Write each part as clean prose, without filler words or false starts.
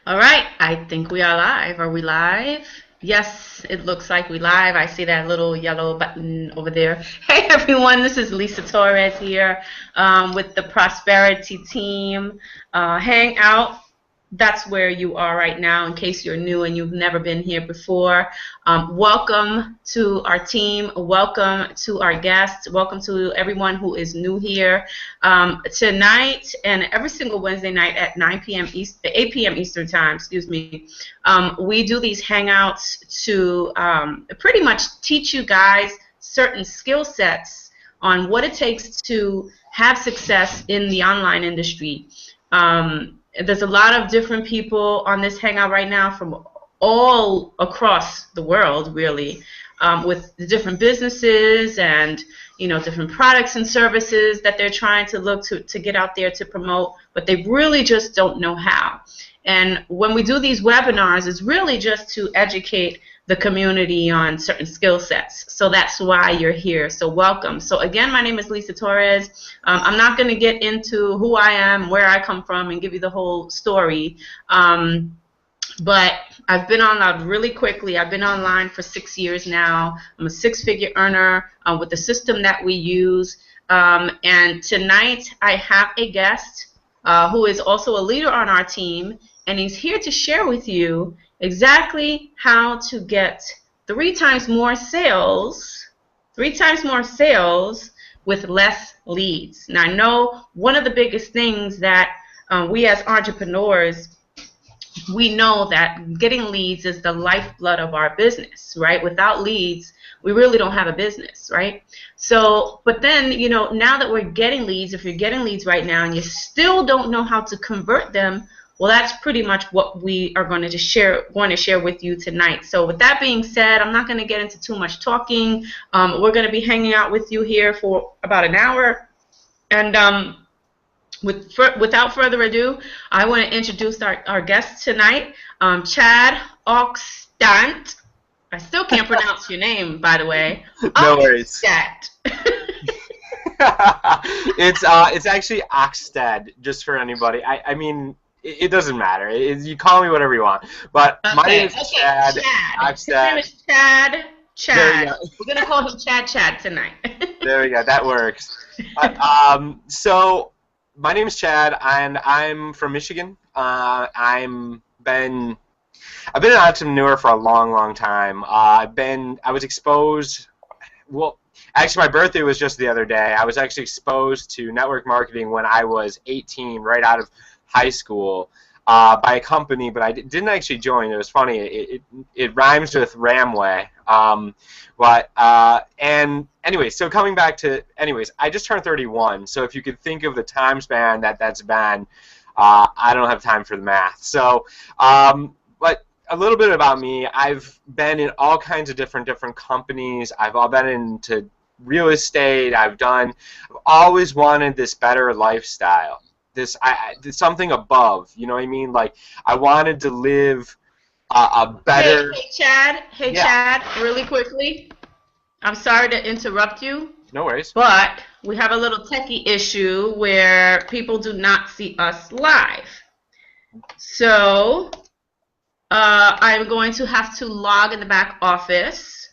All right, I think we are live. Are we live? Yes, it looks like we live. I see that little yellow button over there. Hey everyone, this is Lisa Torres here with the Prosperity Team Hangout. That's where you are right now in case you're new and you've never been here before. Welcome to our team. Welcome to our guests. Welcome to everyone who is new here. Tonight and every single Wednesday night at 9 p.m. 8 p.m. Eastern Time, excuse me, we do these hangouts to pretty much teach you guys certain skill sets on what it takes to have success in the online industry. There's a lot of different people on this hangout right now from all across the world, really, with the different businesses and different products and services that they're trying to look to get out there to promote, but they really just don't know how. And when we do these webinars, it's really just to educate the community on certain skill sets. So that's why you're here. So welcome. So again, my name is Lisa Torres. I'm not going to get into who I am, where I come from, and give you the whole story. But I've been online really quickly. I've been online for 6 years now. I'm a six-figure earner with the system that we use. And tonight I have a guest who is also a leader on our team, and he's here to share with you exactly how to get three times more sales with less leads. Now, I know one of the biggest things that we as entrepreneurs, we know that getting leads is the lifeblood of our business, right? Without leads, we really don't have a business, right? So, but then, now that we're getting leads, if you're getting leads right now and you still don't know how to convert them, well, that's pretty much what we are going to share with you tonight. So with that being said, I'm not going to get into too much talking. We're going to be hanging out with you here for about an hour. And without further ado, I want to introduce our guest tonight, Chad Ogstat. I still can't pronounce your name, by the way. No worries. Ogstat. It's actually Ogstat, just for anybody. I mean, it doesn't matter. You call me whatever you want. But my name is Chad. His name is Chad. We're going to call him Chad tonight. There we go. That works. So my name is Chad, and I'm from Michigan. I've been an entrepreneur for a long time. I was exposed. Well, actually, my birthday was just the other day. I was actually exposed to network marketing when I was 18, right out of high school, by a company, but I didn't actually join. It was funny. It rhymes with Ramway. And anyway, so coming back to, I just turned 31. So if you could think of the time span that's been, I don't have time for the math. So, but a little bit about me. I've been in all kinds of different companies. I've all been into real estate. I've always wanted this better lifestyle. This something above, you know what I mean? Like, I wanted to live a better. Hey, Chad, really quickly. I'm sorry to interrupt you. No worries. But we have a little techie issue where people do not see us live. So I'm going to have to log in the back office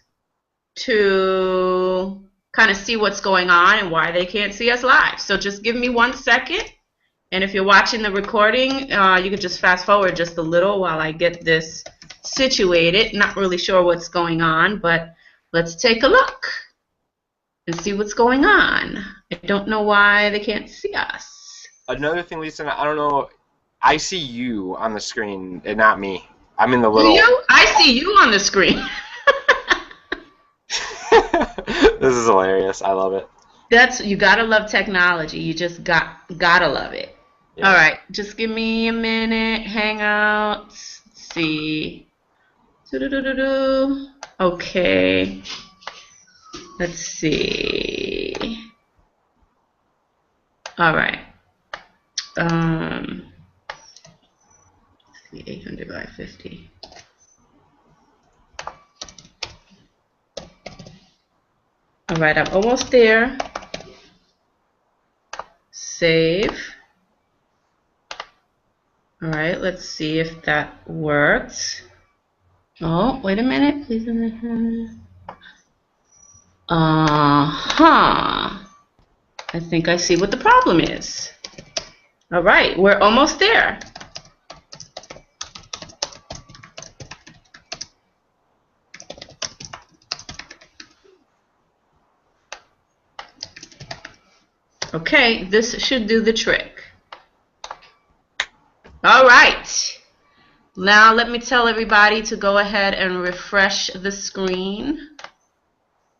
to kind of see what's going on and why they can't see us live. So just give me 1 second. And if you're watching the recording, you can just fast forward just a little while I get this situated. Not really sure what's going on, but let's take a look and see what's going on. I don't know why they can't see us. Another thing, Lisa, I don't know. I see you on the screen and not me. I'm in the little. Do you? I see you on the screen. This is hilarious. I love it. You gotta love technology. You just gotta love it. Yeah. All right, just give me a minute. Hangouts. Let's see. Okay. Let's see. All right. Let's see, 800 by 50. All right, I'm almost there. Save. All right, let's see if that works. Oh, wait a minute, please. Uh-huh. I think I see what the problem is. All right, we're almost there. Okay, this should do the trick. All right. Now let me tell everybody to go ahead and refresh the screen.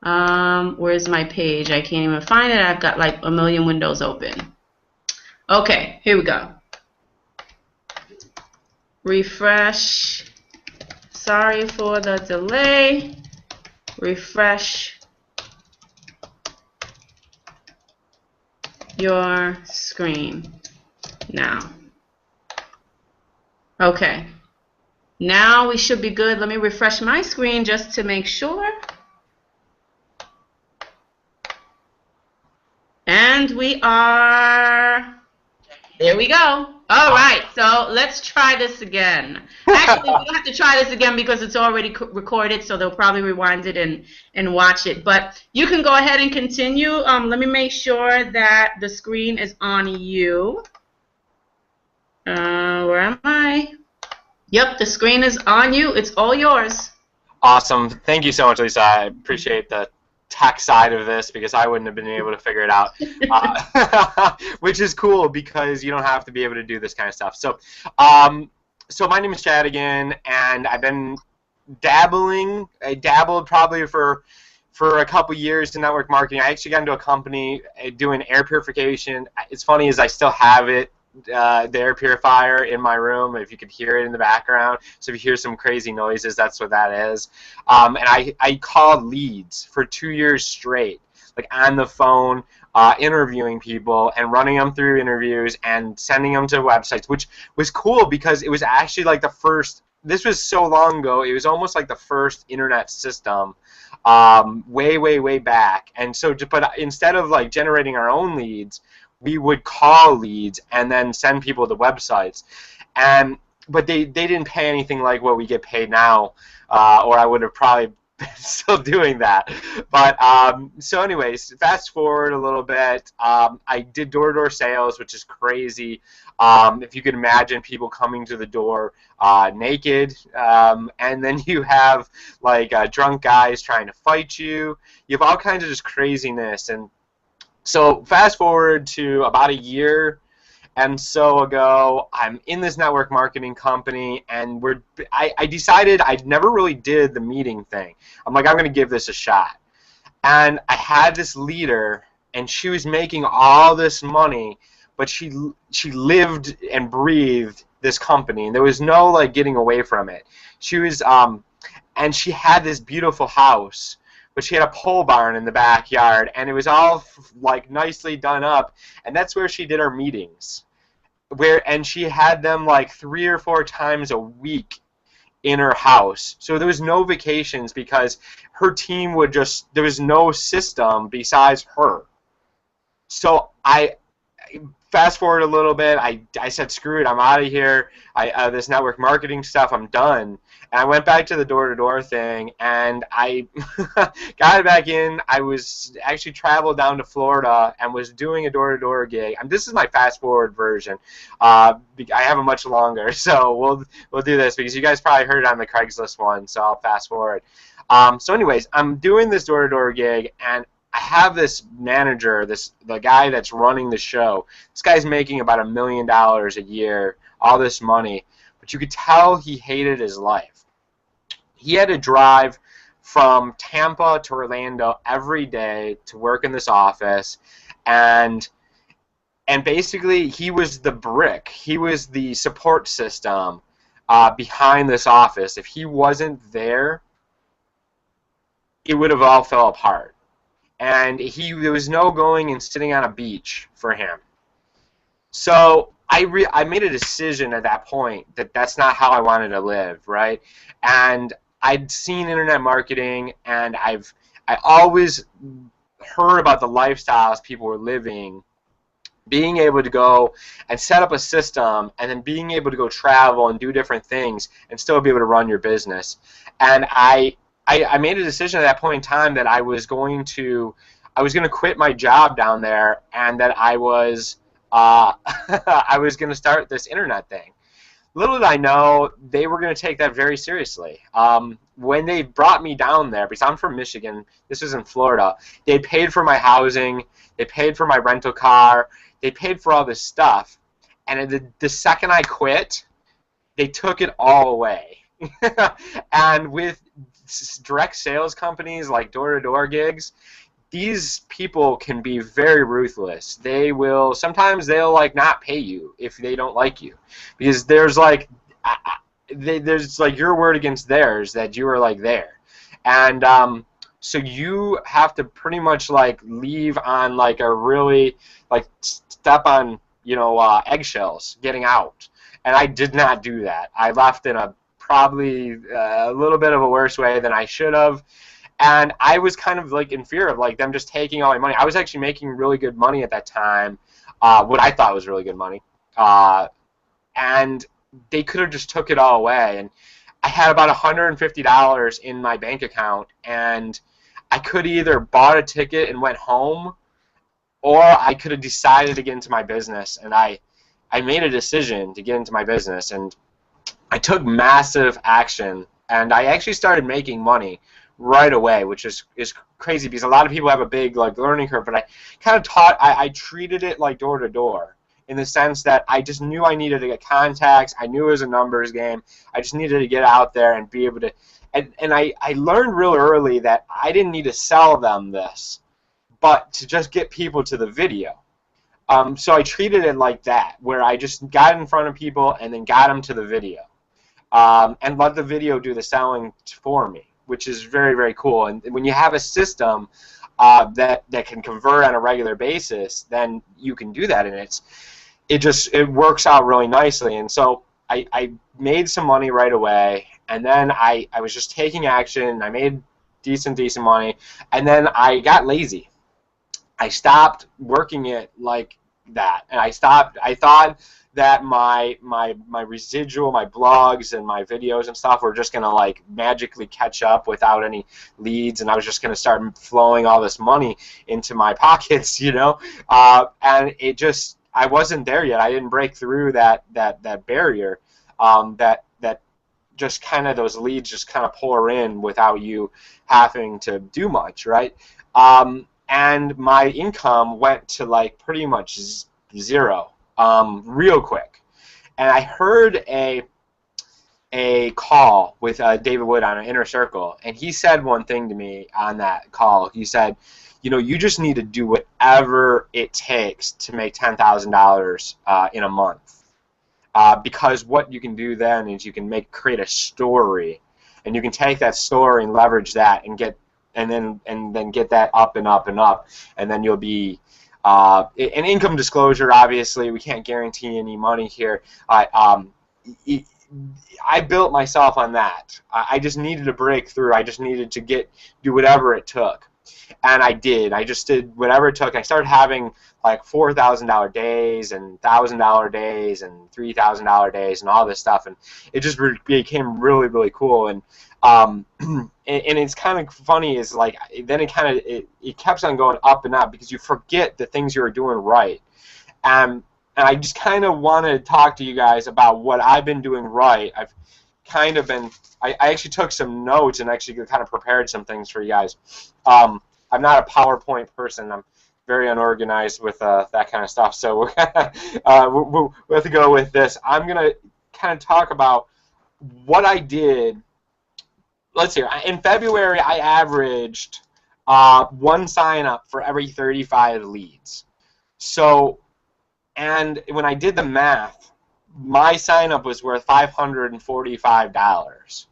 Where's my page? I can't even find it. I've got like a million windows open. Okay, here we go. Refresh. Sorry for the delay. Refresh your screen now. Okay. Now we should be good. Let me refresh my screen just to make sure. And we are, there we go. All right, so let's try this again. Actually, we don't have to try this again because it's already recorded, so they'll probably rewind it and watch it. But you can go ahead and continue. Let me make sure that the screen is on you. Where am I? Yep, the screen is on you. It's all yours. Awesome. Thank you so much, Lisa. I appreciate the tech side of this because I wouldn't have been able to figure it out, which is cool because you don't have to be able to do this kind of stuff. So, so my name is Chad again, and I've been dabbling. I dabbled probably for a couple years in network marketing. I actually got into a company doing air purification. It's funny is I still have it. The air purifier in my room, if you could hear it in the background. So if you hear some crazy noises, that's what that is. And I called leads for 2 years straight, like on the phone, interviewing people and running them through interviews and sending them to websites, which was cool because it was actually like the first, this was so long ago, it was almost like the first internet system way back. And so, but instead of like generating our own leads, we would call leads and then send people to websites, but they didn't pay anything like what we get paid now, or I would have probably been still doing that. But so anyways, fast forward a little bit. I did door-to-door sales, which is crazy. If you could imagine people coming to the door naked, and then you have like drunk guys trying to fight you. You have all kinds of just craziness. And so fast forward to about a year and so ago, I'm in this network marketing company, and I decided I never really did the meeting thing. I'm like, I'm going to give this a shot. And I had this leader, and she was making all this money, but she lived and breathed this company, and there was no like getting away from it. She was and she had this beautiful house, but she had a pole barn in the backyard, and it was all like nicely done up, and that's where she did her meetings. And she had them like 3 or 4 times a week in her house. So there was no vacations because her team would just, there was no system besides her. So I fast forward a little bit. I said, screw it, I'm out of here. This network marketing stuff, I'm done. And I went back to the door-to-door thing, and I got back in. I was actually traveled down to Florida and was doing a door-to-door gig. This is my fast-forward version. I have a much longer, so we'll do this because you guys probably heard it on the Craigslist one, so I'll fast-forward. So anyways, I'm doing this door-to-door gig, and I have this manager, the guy that's running the show. This guy's making about $1 million a year, all this money, but you could tell he hated his life. He had to drive from Tampa to Orlando every day to work in this office, and basically he was the brick. He was the support system behind this office. If he wasn't there, it would have all fell apart. And there was no going and sitting on a beach for him. So I made a decision at that point that that's not how I wanted to live, right? And I'd seen internet marketing, and I always heard about the lifestyles people were living being able to go and set up a system, and then being able to go travel and do different things and still be able to run your business. And I made a decision at that point in time that I was going to quit my job down there, and that I was I was going to start this internet thing. Little did I know they were going to take that very seriously. When they brought me down there, because I'm from Michigan, this was in Florida, they paid for my housing, they paid for my rental car, they paid for all this stuff, and the second I quit, they took it all away. And with direct sales companies like door-to-door gigs, these people can be very ruthless. Sometimes they'll like not pay you if they don't like you, because there's like your word against theirs, that you are like there. And so you have to pretty much like leave on like a really like step on eggshells getting out. And I did not do that. I left in a probably a little bit of a worse way than I should have. And I was kind of like in fear of like them just taking all my money. I was actually making really good money at that time, what I thought was really good money, and they could have just took it all away. And I had about $150 in my bank account, and I could either bought a ticket and went home, or I could have decided to get into my business. And I made a decision to get into my business, and I took massive action, and I actually started making money right away, which is crazy, because a lot of people have a big like learning curve, but I kind of I treated it like door to door, in the sense that I just knew I needed to get contacts. I knew it was a numbers game. I just needed to get out there and be able to, and I learned real early that I didn't need to sell them this, but to just get people to the video. So I treated it like that, where I just got in front of people and then got them to the video, and let the video do the selling for me, which is very, very cool. And when you have a system that can convert on a regular basis, then you can do that, and it works out really nicely. And so I made some money right away, and then I was just taking action. I made decent money, and then I got lazy. I stopped working it like that, and I thought that my residual, my blogs and my videos and stuff were just gonna like magically catch up without any leads, and I was just gonna start flowing all this money into my pockets, and I wasn't there yet. I didn't break through that barrier, that just kind of those leads just kind of pour in without you having to do much, right? And my income went to like pretty much zero, real quick. And I heard a call with David Wood on an Inner Circle, and he said one thing to me on that call. He said, you just need to do whatever it takes to make $10,000 in a month, because what you can do then is you can create a story, and you can take that story and leverage that and then get that up and up and up, and then you'll be an income disclosure. Obviously, we can't guarantee any money here. I built myself on that. I just needed to break through. I just needed to do whatever it took, and I did. I just did whatever it took. I started having like $4,000 days and $1,000 days and $3,000 days and all this stuff, and it just became really, really cool. And it's kind of funny is like then it kept on going up and up, because you forget the things you were doing right. And I just kind of want to talk to you guys about what I've been doing right. I've kind of been I actually took some notes and actually kind of prepared some things for you guys. I'm not a PowerPoint person. I'm very unorganized with that kind of stuff. So we'll have to go with this. I'm gonna kind of talk about what I did. Let's see. In February, I averaged one sign up for every 35 leads. So, and when I did the math, my sign up was worth $545.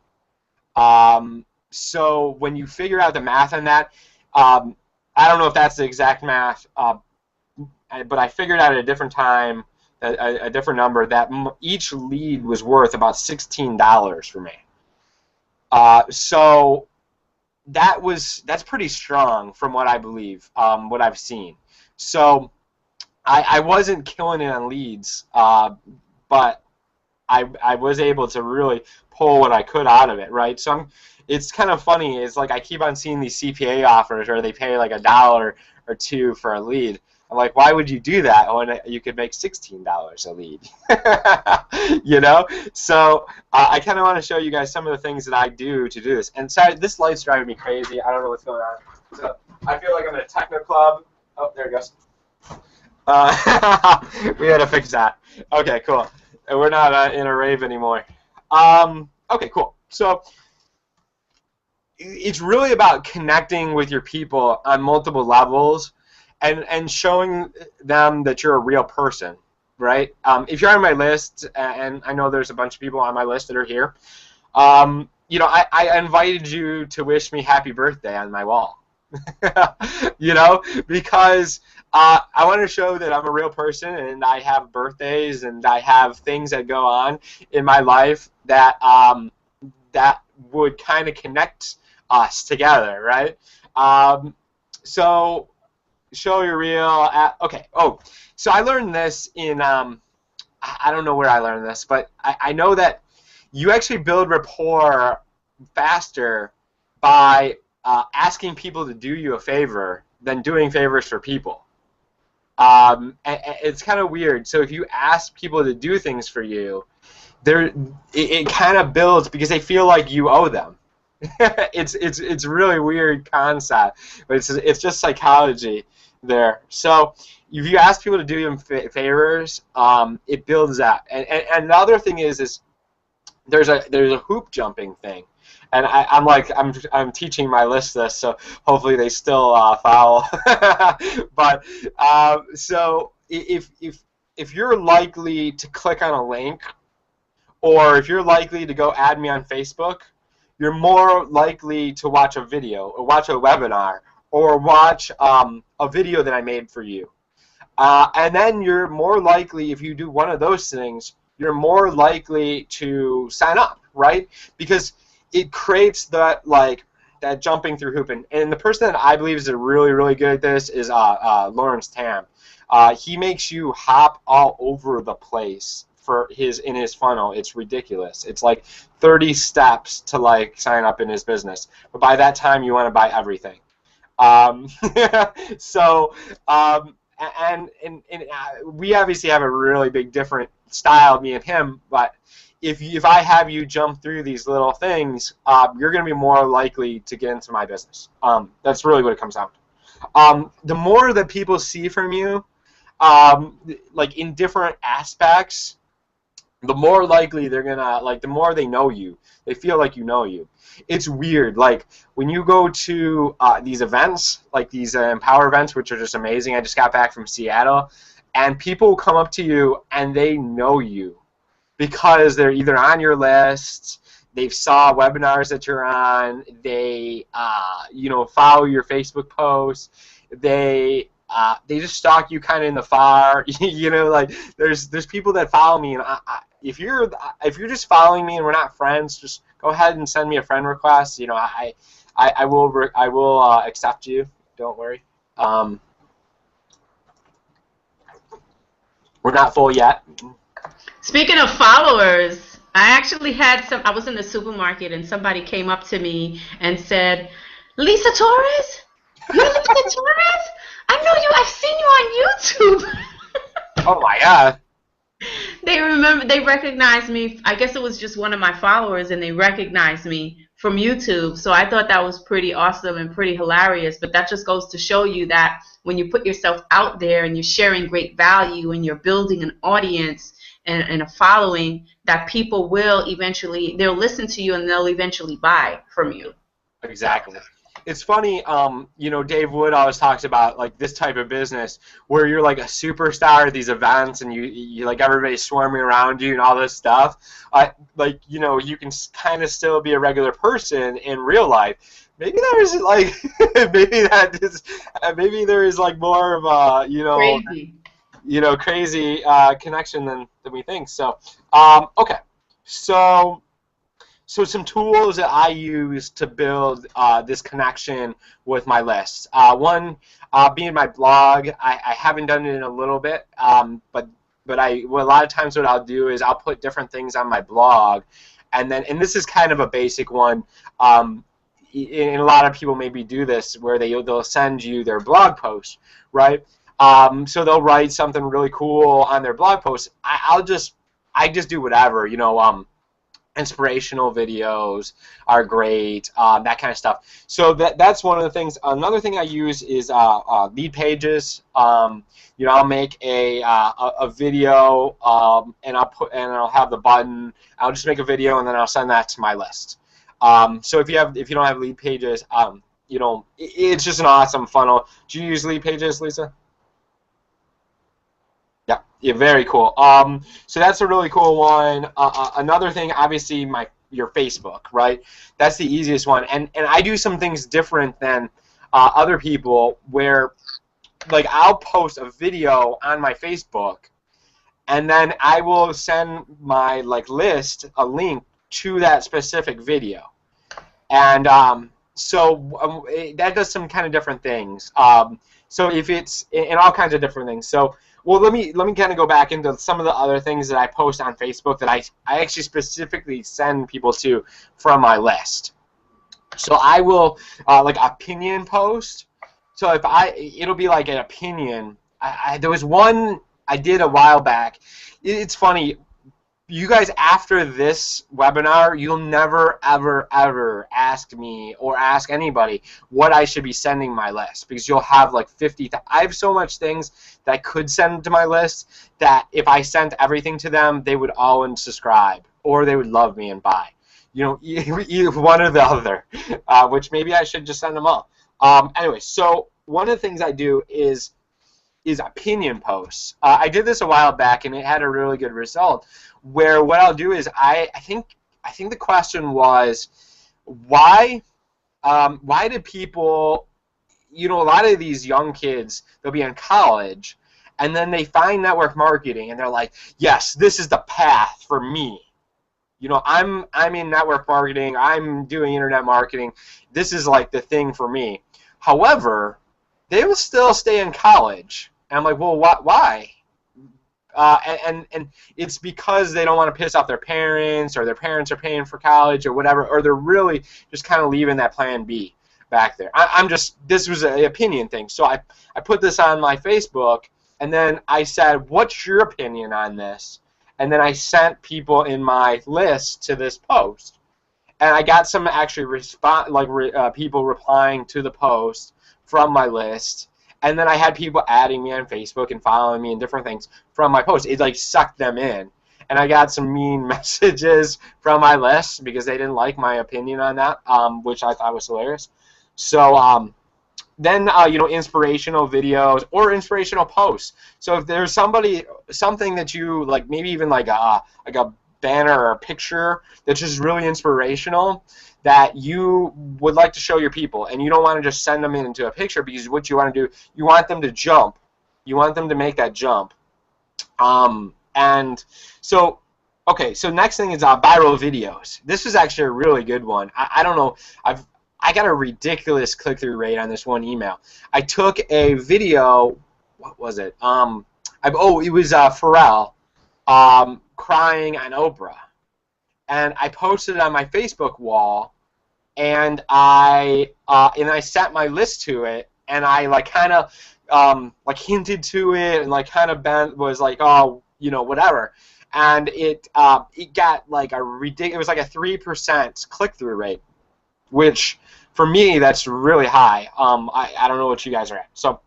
So when you figure out the math on that, I don't know if that's the exact math, but I figured out at a different time, a different number, that each lead was worth about $16 for me. So that's pretty strong from what I believe, what I've seen. So I wasn't killing it on leads, but I was able to really pull what I could out of it, right? So it's kind of funny. It's like I keep on seeing these CPA offers where they pay like $1 or $2 for a lead. I'm like, why would you do that when you could make $16 a lead? You know? So I kind of want to show you guys some of the things that I do to do this. And sorry, this light's driving me crazy. I don't know what's going on. So I feel like I'm in a techno club. Oh, there it goes. We had to fix that. Okay, cool. We're not in a rave anymore. Okay, cool. So it's really about connecting with your people on multiple levels and showing them that you're a real person, right? If you're on my list, and I know there's a bunch of people on my list that are here, you know, I invited you to wish me happy birthday on my wall. You know, because I want to show that I'm a real person and I have birthdays and I have things that go on in my life that that would kind of connect us together, right? So show you're real. Okay. Oh, so I learned this in I don't know where I learned this, but I know that you actually build rapport faster by asking people to do you a favor than doing favors for people. It's kind of weird. So if you ask people to do things for you, it kind of builds because they feel like you owe them. It's really weird concept, but it's just psychology there. So if you ask people to do them favors, it builds that. And the other thing is there's a hoop jumping thing. And I'm teaching my list this, so hopefully they still follow. But so if you're likely to click on a link, or if you're likely to go add me on Facebook, you're more likely to watch a video, or watch a webinar, or watch a video that I made for you. And then you're more likely, if you do one of those things, you're more likely to sign up, right? Because it creates that that jumping through hoop, and the person that I believe is really, really good at this is Lawrence Tam. He makes you hop all over the place in his funnel. It's ridiculous. It's like 30 steps to sign up in his business, but by that time you want to buy everything. So we obviously have a really big different style, me and him, but if I have you jump through these little things, you're going to be more likely to get into my business. That's really what it comes down to. The more that people see from you, like in different aspects, the more likely they're going to, the more they know you, they feel like you know you. It's weird. Like when you go to these events, like these Empower events, which are just amazing. I just got back from Seattle, and people come up to you and they know you, because they're either on your list, they've saw webinars that you're on, they follow your Facebook posts, they just stalk you kind of in the far. There's people that follow me, and if you're just following me and we're not friends, just go ahead and send me a friend request. I will accept you. Don't worry. We're not full yet. Speaking of followers, I actually I was in the supermarket and somebody came up to me and said, "Lisa Torres? You're Lisa Torres? I know you. I've seen you on YouTube." Oh my God. They recognized me. I guess it was just one of my followers, and they recognized me from YouTube. So I thought that was pretty awesome and pretty hilarious. But that just goes to show you that when you put yourself out there and you're sharing great value and you're building an audience and a following, that people will eventually, they'll listen to you and they'll eventually buy from you. Exactly. It's funny, Dave Wood always talks about this type of business where you're like a superstar at these events and you like everybody's swarming around you and all this stuff. You can kind of still be a regular person in real life. Maybe there's maybe there is more of a crazy connection than we think. So okay, so So some tools that I use to build this connection with my lists. One being my blog. I haven't done it in a little bit, but a lot of times what I'll do is I'll put different things on my blog, and this is kind of a basic one. And a lot of people maybe do this where they'll send you their blog post, right? So they'll write something really cool on their blog post. I just do whatever, inspirational videos are great, that kind of stuff. So that's one of the things. Another thing I use is lead pages. I'll make a video, and I'll have the button. I'll just make a video and then I'll send that to my list. So if you don't have lead pages, it's just an awesome funnel. Do you use lead pages, Lisa? Yeah, very cool. So that's a really cool one. Another thing, obviously, your Facebook, right? That's the easiest one. And I do some things different than other people where, like, I'll post a video on my Facebook, and then I will send my list a link to that specific video. And that does some kind of different things. So if it's in all kinds of different things. So well, let me kind of go back into some of the other things that I post on Facebook that I actually specifically send people to from my list. So I will opinion post. So it'll be like an opinion. There was one I did a while back. It's funny. You guys, after this webinar, you'll never, ever, ever ask me or ask anybody what I should be sending my list, because you'll have like 50. I have so much things that I could send to my list that if I sent everything to them, they would all unsubscribe or they would love me and buy. Either one or the other, which maybe I should just send them all. Anyway, so one of the things I do is opinion posts. I did this a while back and it had a really good result. Where what I'll do is I think the question was why do people, a lot of these young kids, they'll be in college and then they find network marketing and they're like, yes, this is the path for me. I'm in network marketing, I'm doing internet marketing, this is like the thing for me. However, they will still stay in college. And I'm like, well, why? And it's because they don't want to piss off their parents, or their parents are paying for college or whatever, or they're really just kind of leaving that plan B back there. This was an opinion thing. So I put this on my Facebook, and then I said, what's your opinion on this? And then I sent people in my list to this post. And I got some actually people replying to the post from my list. And then I had people adding me on Facebook and following me and different things from my post. It sucked them in. And I got some mean messages from my list because they didn't like my opinion on that, which I thought was hilarious. So then inspirational videos or inspirational posts. So if there's something that you like, maybe even like a banner or a picture that's just really inspirational, that you would like to show your people, and you don't want to just send them into a picture, because what you want to do, you want them to jump. You want them to make that jump. And so, okay, so next thing is viral videos. This is actually a really good one. I don't know, I got a ridiculous click-through rate on this one email. I took a video, what was it? It was Pharrell crying on Oprah. And I posted it on my Facebook wall, and I set my list to it, and I kind of hinted to it, and kind of was like, oh, whatever, and it got like a ridiculous. It was like a 3% click-through rate, which for me that's really high. I don't know what you guys are at. So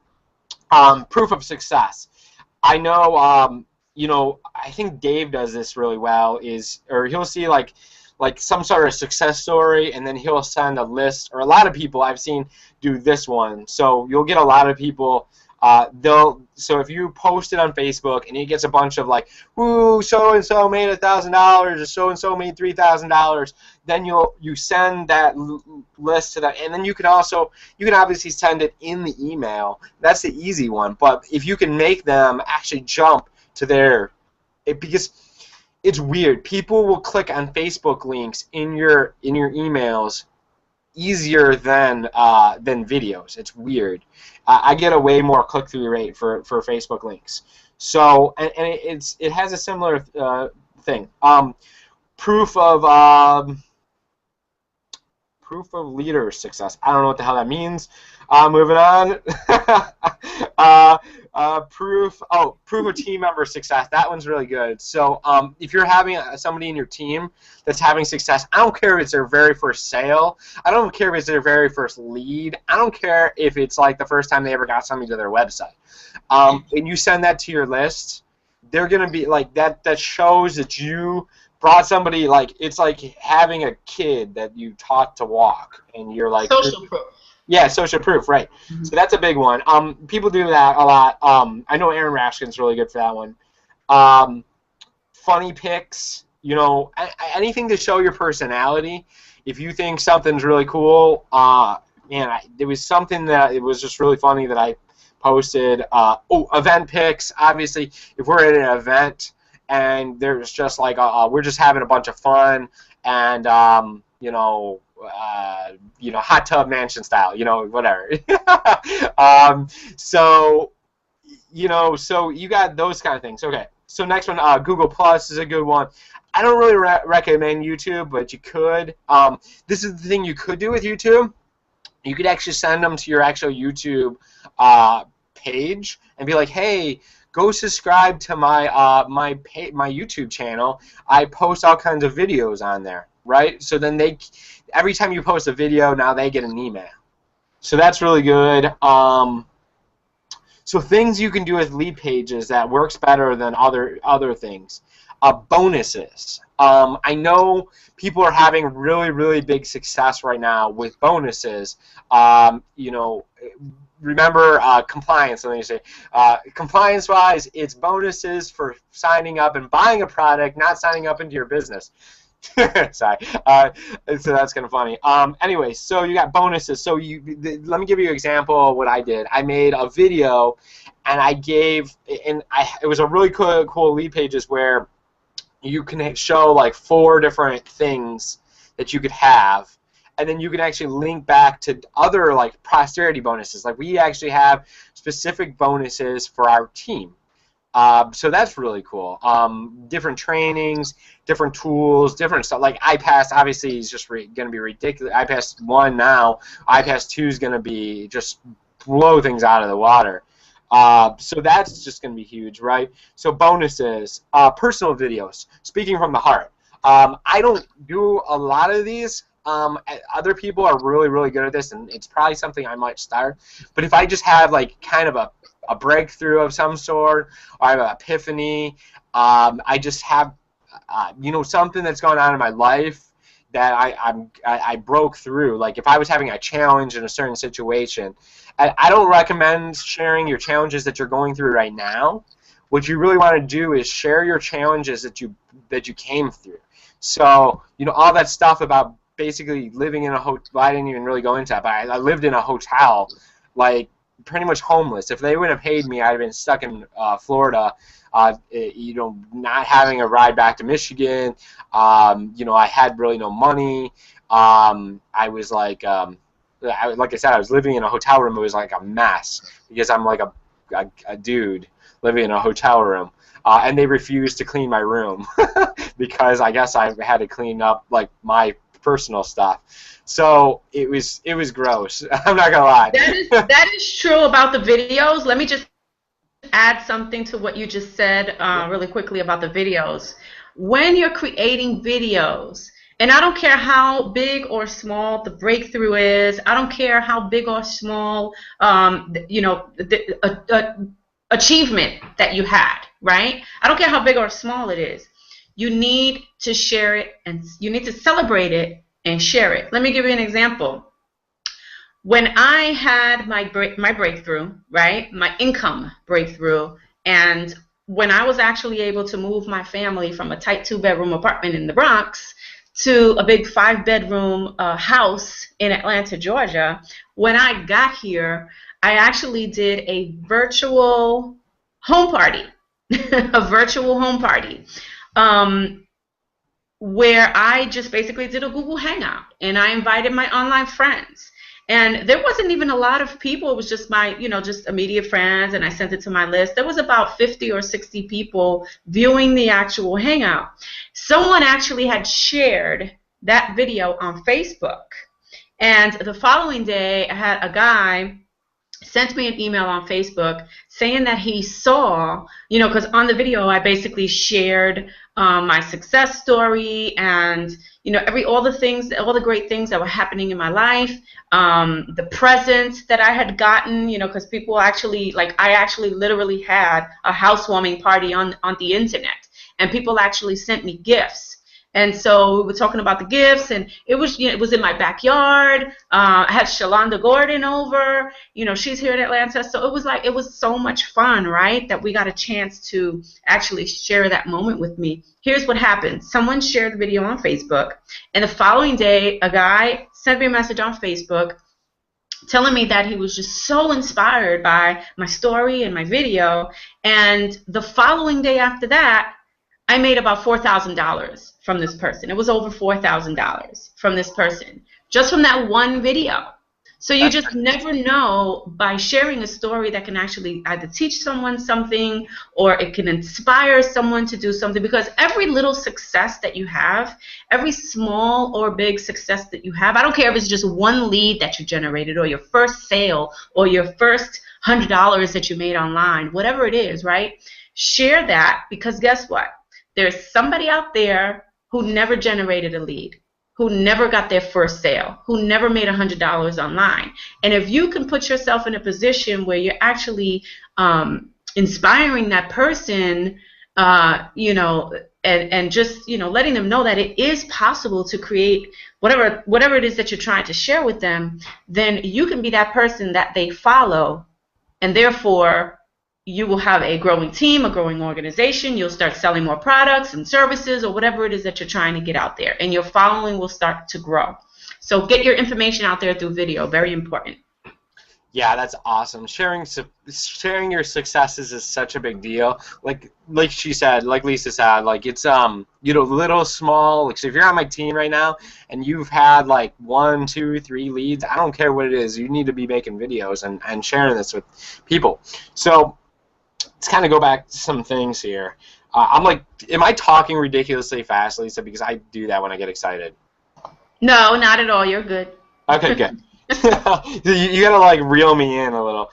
proof of success. I know. I think Dave does this really well. Or he'll see like some sort of success story, and then he'll send a list, or a lot of people I've seen do this one. So you'll get a lot of people. So if you post it on Facebook and he gets a bunch of like, "Woo, so and so made $1,000," or "So and so made $3,000," then you send that list to that, and then you can obviously send it in the email. That's the easy one. But if you can make them actually jump to because it's weird. People will click on Facebook links in your emails easier than videos. It's weird. I get a way more click-through rate for Facebook links. So and it has a similar thing. Proof of proof of leader success. I don't know what the hell that means. Moving on. Proof of team member success. That one's really good. So if you're having somebody in your team that's having success, I don't care if it's their very first sale. I don't care if it's their very first lead. I don't care if it's like the first time they ever got somebody to their website. And you send that to your list, they're going to be like, that shows that you brought somebody, like, it's like having a kid that you taught to walk, and you're like... Social proof. Yeah, social proof, right. Mm-hmm. So that's a big one. People do that a lot. I know Aaron Rashkin's really good for that one. Funny pics, you know, anything to show your personality. If you think something's really cool, man, there was something that it was just really funny that I posted. Event pics, obviously. If we're at an event and there's just like, we're just having a bunch of fun, and, you know, hot tub mansion style, you know, whatever. So you got those kind of things. Okay, so next one, Google Plus is a good one. I don't really recommend YouTube, but you could. This is the thing you could do with YouTube. You could actually send them to your actual YouTube page and be like, hey, go subscribe to my my YouTube channel. I post all kinds of videos on there, right? So then every time you post a video, now they get an email. So that's really good. So things you can do with lead pages that works better than other things. Bonuses. I know people are having really, really big success right now with bonuses. You know, remember compliance. Let me say, compliance-wise, it's bonuses for signing up and buying a product, not signing up into your business. Sorry. So that's kind of funny. Anyway, so you got bonuses. So let me give you an example of what I did. I made a video, and it was a really cool lead pages where you can show like 4 different things that you could have, and then you can actually link back to other like posterity bonuses. Like we actually have specific bonuses for our team. So that's really cool. Different trainings, different tools, different stuff. Like iPass, obviously, is just going to be ridiculous. iPass 1 now, iPass 2 is going to be just blow things out of the water. So that's just going to be huge, right? So bonuses, personal videos, speaking from the heart. I don't do a lot of these. Other people are really, really good at this, and it's probably something I might start. But if I just have like kind of a breakthrough of some sort, or I have an epiphany, I just have you know, something that's going on in my life that I broke through. Like if I was having a challenge in a certain situation, I don't recommend sharing your challenges that you're going through right now. What you really want to do is share your challenges that you came through. So, you know, all that stuff about basically living in a hotel. Well, I didn't even really go into that, but I lived in a hotel, like pretty much homeless. If they wouldn't have paid me, I'd have been stuck in Florida, you know, not having a ride back to Michigan. You know, I had really no money. I was like I said, I was living in a hotel room. It was like a mess because I'm like a dude living in a hotel room. And they refused to clean my room because I guess I had to clean up like my personal stuff. So it was gross. I'm not gonna lie. That is true about the videos. Let me just add something to what you just said really quickly about the videos. When you're creating videos, and I don't care how big or small the breakthrough is, I don't care how big or small you know, the achievement that you had, right? I don't care how big or small it is. You need to share it, and you need to celebrate it and share it. Let me give you an example. When I had my breakthrough, right, my income breakthrough, and when I was actually able to move my family from a tight 2-bedroom apartment in the Bronx to a big 5-bedroom house in Atlanta, Georgia, when I got here, I actually did a virtual home party, a virtual home party. Um, where I just basically did a Google Hangout and I invited my online friends. And there wasn't even a lot of people. It was just my, just immediate friends, and I sent it to my list. There was about 50 or 60 people viewing the actual Hangout. Someone actually had shared that video on Facebook. And the following day, I had a guy sent me an email on Facebook saying that he saw, because on the video I basically shared my success story and all the great things that were happening in my life, the presents that I had gotten, because people actually I actually literally had a housewarming party on the internet, and people actually sent me gifts. And so we were talking about the gifts, and it was it was in my backyard. I had Shalonda Gordon over. She's here in Atlanta, so it was so much fun, right? That we got a chance to actually share that moment with me. Here's what happened: someone shared the video on Facebook, and the following day, a guy sent me a message on Facebook telling me that he was just so inspired by my story and my video. And the following day after that, I made about $4,000 from this person. It was over $4,000 from this person, just from that one video. So you just never know, by sharing a story that can actually either teach someone something or it can inspire someone to do something. Because every little success that you have, every small or big success that you have, I don't care if it's just one lead that you generated or your first sale or your first $100 that you made online, whatever it is, right? Share that, because guess what? There's somebody out there who never generated a lead, who never got their first sale, who never made $100 online. And if you can put yourself in a position where you're actually inspiring that person, and just letting them know that it is possible to create whatever it is that you're trying to share with them, then you can be that person that they follow, and therefore you will have a growing team, a growing organization. You'll start selling more products and services or whatever it is that you're trying to get out there, and your following will start to grow. So get your information out there through video. Very important. Yeah, that's awesome. Sharing your successes is such a big deal. Like she said, like Lisa said, it's little small. So if you're on my team right now and you've had 1, 2, 3 leads, I don't care what it is. You need to be making videos and sharing this with people. So let's kind of go back to some things here. Am I talking ridiculously fast, Lisa? Because I do that when I get excited. No, not at all. You're good. Okay, good. You gotta reel me in a little.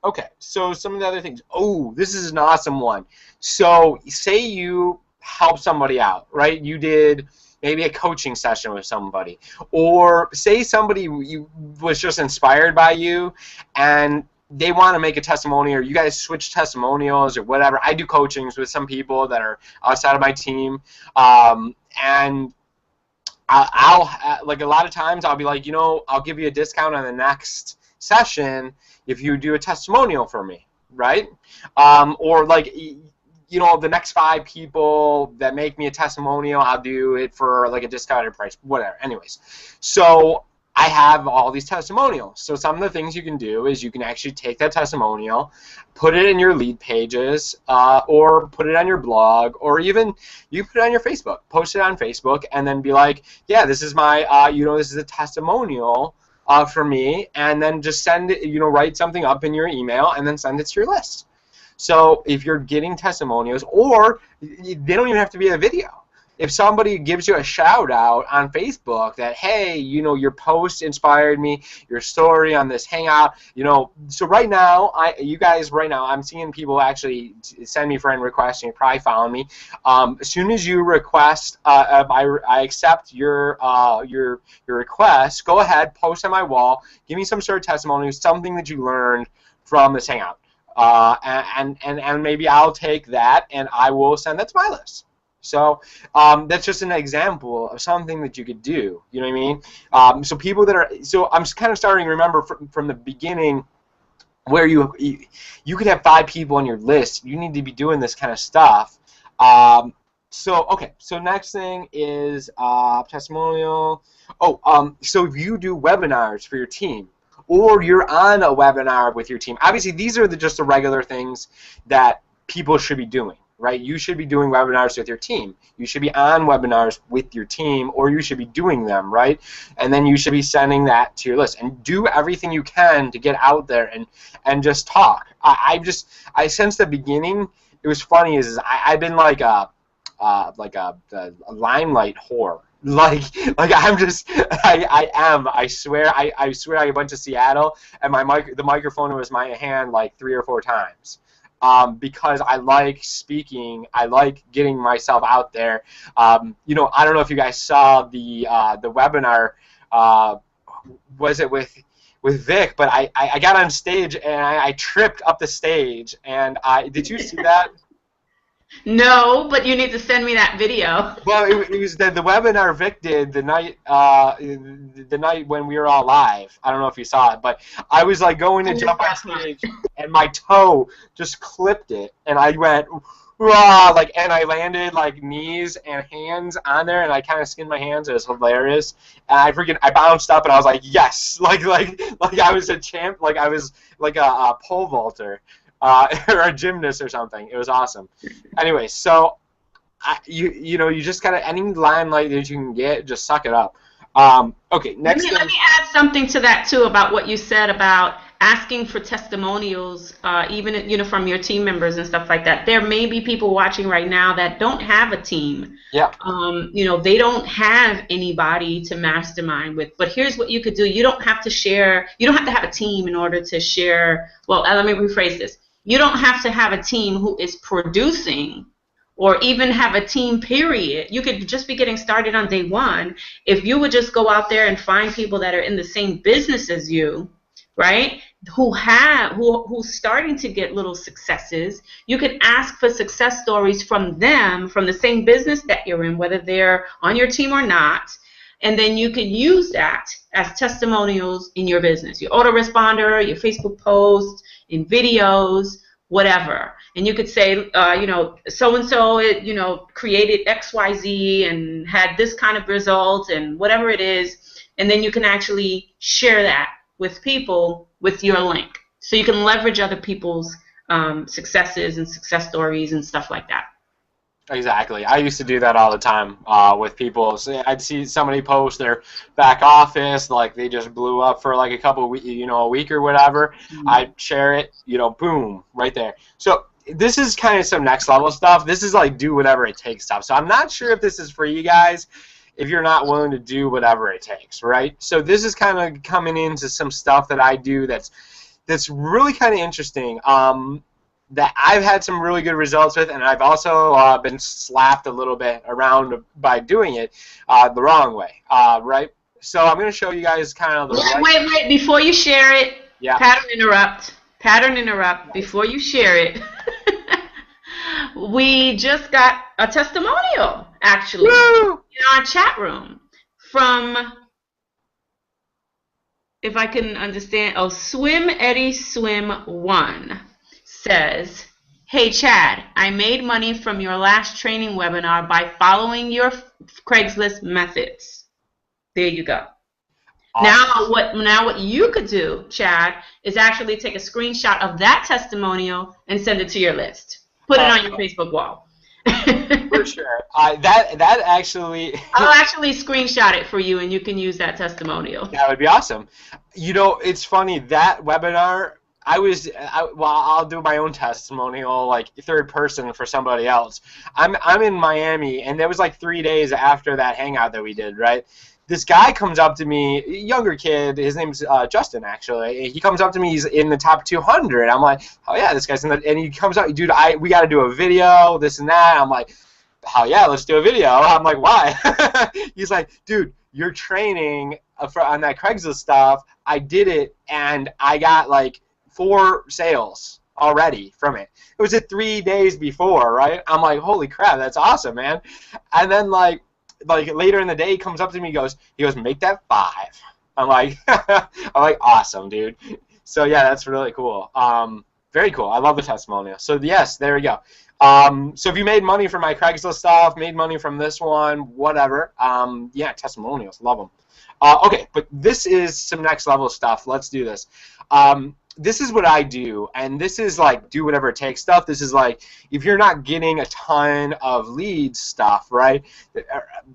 Okay, so some of the other things. Oh, this is an awesome one. So say you help somebody out, right? You did maybe a coaching session with somebody, or say somebody was just inspired by you and they want to make a testimonial, or you guys switch testimonials or whatever. I do coachings with some people that are outside of my team, and I'll a lot of times I'll be like, I'll give you a discount on the next session if you do a testimonial for me, right? Or the next 5 people that make me a testimonial, I'll do it for a discounted price, whatever. Anyways, so I have all these testimonials. So some of the things you can do is you can actually take that testimonial, put it in your lead pages, or put it on your blog, or even you put it on your Facebook. Post it on Facebook and then be like, yeah, this is my, this is a testimonial for me, and then just send it, write something up in your email and then send it to your list. So if you're getting testimonials, or they don't even have to be a video. If somebody gives you a shout out on Facebook that, hey, your post inspired me, your story on this hangout, so right now, I'm seeing people actually send me friend requests, and you probably found me. As soon as you request, I accept your request, go ahead, post on my wall, give me some sort of testimony, something that you learned from this hangout. And maybe I'll take that and I will send that to my list. So that's just an example of something that you could do. You know what I mean? So I'm kind of starting to remember from the beginning where you could have 5 people on your list. You need to be doing this kind of stuff. So next thing is testimonial. So if you do webinars for your team, or you're on a webinar with your team, obviously these are just the regular things that people should be doing, right? You should be doing webinars with your team. You should be on webinars with your team, or you should be doing them, right? And then you should be sending that to your list. And do everything you can to get out there and just talk. I since the beginning, it was funny I've been like a limelight whore. Like I swear I went to Seattle and the microphone was in my hand like 3 or 4 times. Because I like speaking, I like getting myself out there. You know, I don't know if you guys saw the webinar. Was it with Vic? But I got on stage and I tripped up the stage. And did you see that? No, but you need to send me that video. Well, it was the webinar Vic did the night when we were all live. I don't know if you saw it, but I was like going to jump on stage, and my toe just clipped it, and I went, "Rah!" Like, and I landed like knees and hands on there, and I kind of skinned my hands. It was hilarious, and I bounced up, and I was like, "Yes!" Like I was a champ, like I was like a pole vaulter. Or a gymnast or something. It was awesome. Anyway, so you know, you just gotta, any limelight that you can get, just suck it up. Okay, next. Let me add something to that too about what you said about asking for testimonials, even, you know, from your team members and stuff like that. There may be people watching right now that don't have a team. Yeah. You know, they don't have anybody to mastermind with. But here's what you could do. You don't have to share. You don't have to have a team in order to share. Well, let me rephrase this. You don't have to have a team who is producing or even have a team, period. You could just be getting started on day one. If you would just go out there and find people that are in the same business as you, right, who's starting to get little successes, you can ask for success stories from them, from the same business that you're in, whether they're on your team or not, and then you can use that as testimonials in your business, your autoresponder, your Facebook posts, in videos, whatever. And you could say, you know, so-and-so, you know, created XYZ and had this kind of result and whatever it is, and then you can actually share that with people with your link. So you can leverage other people's successes and success stories and stuff like that. Exactly. I used to do that all the time with people. So I'd see somebody post their back office, like they just blew up for like a week or whatever. Mm-hmm. I'd share it, you know, boom, right there. So this is kind of some next level stuff. This is like do whatever it takes stuff. So I'm not sure if this is for you guys if you're not willing to do whatever it takes, right? So this is kind of coming into some stuff that I do that's really kind of interesting. That I've had some really good results with, and I've also been slapped a little bit around by doing it the wrong way, right? So I'm going to show you guys kind of the Wait, before you share it, yeah. Pattern interrupt, right. Before you share it. We just got a testimonial, actually, Woo! In our chat room from, if I can understand, Swim Eddie Swim 1. Says, "Hey Chad, I made money from your last training webinar by following your Craigslist methods." There you go. Awesome. Now what you could do, Chad, is actually take a screenshot of that testimonial and send it to your list. Put it on your Facebook wall. For sure. That actually. I'll actually screenshot it for you, and you can use that testimonial. That would be awesome. You know, it's funny, that webinar. I'll do my own testimonial, like third person for somebody else. I'm in Miami, and there was like 3 days after that hangout that we did, right? This guy comes up to me, younger kid, his name's Justin, actually. He comes up to me, he's in the top 200. I'm like, oh yeah, this guy's in the, and he comes up, dude, we got to do a video, this and that. I'm like, hell yeah, let's do a video. I'm like, why? He's like, dude, you're training on that Craigslist stuff. I did it, and I got like 4 sales already from it. It was 3 days before, right? I'm like, holy crap, that's awesome, man. And then like later in the day, he comes up to me, he goes, make that 5. I'm like, awesome, dude. So yeah, that's really cool. Very cool. I love the testimonial. So yes, there we go. So if you made money from my Craigslist stuff, made money from this one, whatever, yeah, testimonials, love them. Okay, but this is some next level stuff. Let's do this. this is what I do, and this is like do whatever it takes stuff. This is like if you're not getting a ton of leads stuff, right?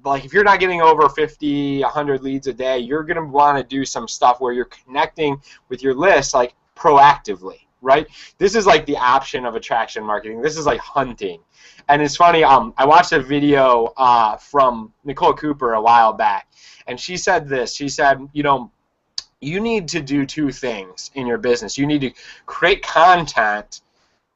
Like if you're not getting over 50, 100 leads a day, you're going to want to do some stuff where you're connecting with your list like proactively, right? This is like the option of attraction marketing. This is like hunting. And it's funny, I watched a video from Nicole Cooper a while back, and she said this. She said, you know, you need to do two things in your business. You need to create content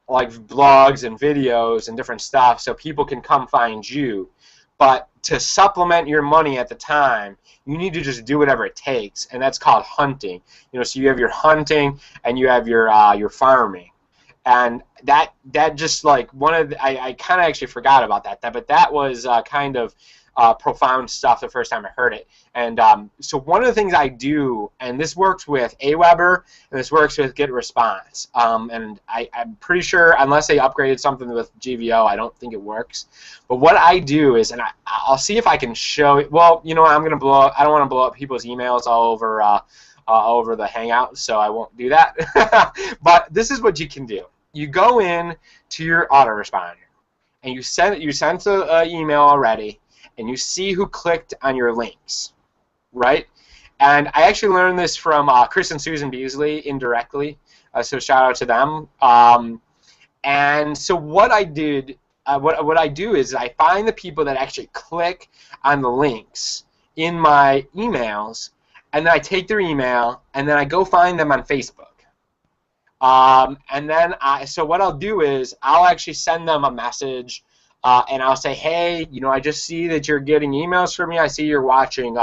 like blogs and videos and different stuff so people can come find you. But to supplement your money at the time, you need to just do whatever it takes, and that's called hunting. You know, so you have your hunting and you have your farming. And that just like one of the, I kind of actually forgot about that, but that was kind of profound stuff the first time I heard it. And so one of the things I do, and this works with Aweber, and this works with GetResponse, and I'm pretty sure unless they upgraded something with GVO, I don't think it works. But what I do is, and I'll see if I can show it. Well, you know, I'm gonna blow up. I don't want to blow up people's emails all over the Hangout, so I won't do that. But this is what you can do. You go in to your autoresponder, and you sent an email already, and you see who clicked on your links, right? And I actually learned this from Chris and Susan Beasley indirectly, so shout out to them. And so what I did, what I do is I find the people that actually click on the links in my emails, and then I take their email, and then I go find them on Facebook. And then so what I'll do is I'll actually send them a message. And I'll say, hey, you know, I just see that you're getting emails from me. I see you're watching,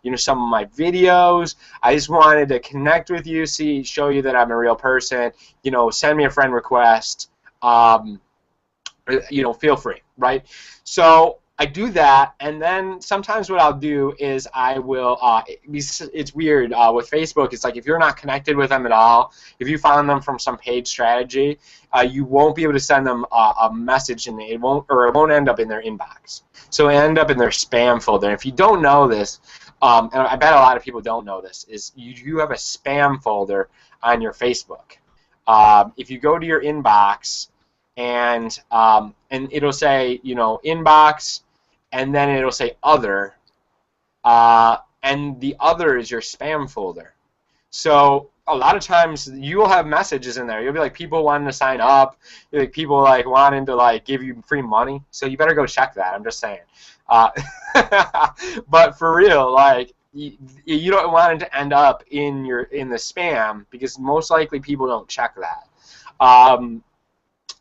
you know, some of my videos. I just wanted to connect with you, show you that I'm a real person. You know, send me a friend request. You know, feel free, right? So I do that, and then sometimes what I'll do is I will. It's weird with Facebook. It's like if you're not connected with them at all, if you found them from some paid strategy, you won't be able to send them a message, and it won't end up in their inbox. So it end up in their spam folder. And if you don't know this, and I bet a lot of people don't know this, is you have a spam folder on your Facebook. If you go to your inbox, and it'll say, you know, inbox, and then it'll say other, and the other is your spam folder. So a lot of times you will have messages in there. You'll be like people wanting to sign up, like people like wanting to like give you free money. So you better go check that. I'm just saying. But for real, like you don't want it to end up in the spam, because most likely people don't check that.